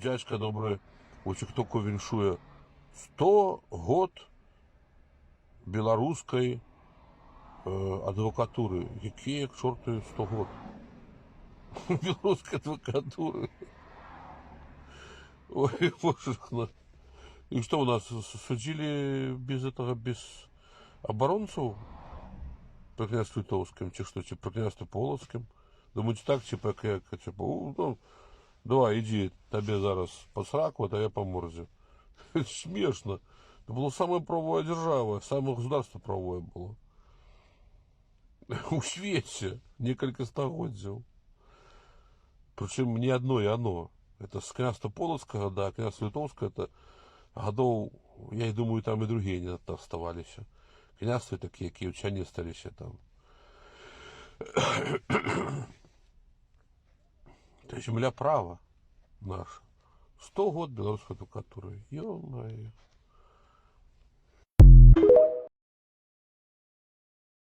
Дядька добрый у тиктоку віншуе 100 год беларускай адвокатуры. Якія к чорту 100 год белорусской адвокатуры? Ой, боже мой. И что у нас судили без этого, без оборонцев при князстве Литовском, чи что, чи при князстве Полоцким? Думаете так, типа, типа, ну, давай, иди, тебе зараз по сраку, а я по морзе. Это смешно. Это было самая правовая держава, самое государство правовое было. У свете несколько стагодзів. Причем не одно и оно. Это с княжества Полоцкого, да, княжество Литовское, это годов, я и думаю, там и другие не оставались. Княжества такие, киевчане остались там. Это земля права наша. 100 год белорусской адвокатуры. Ё-моё.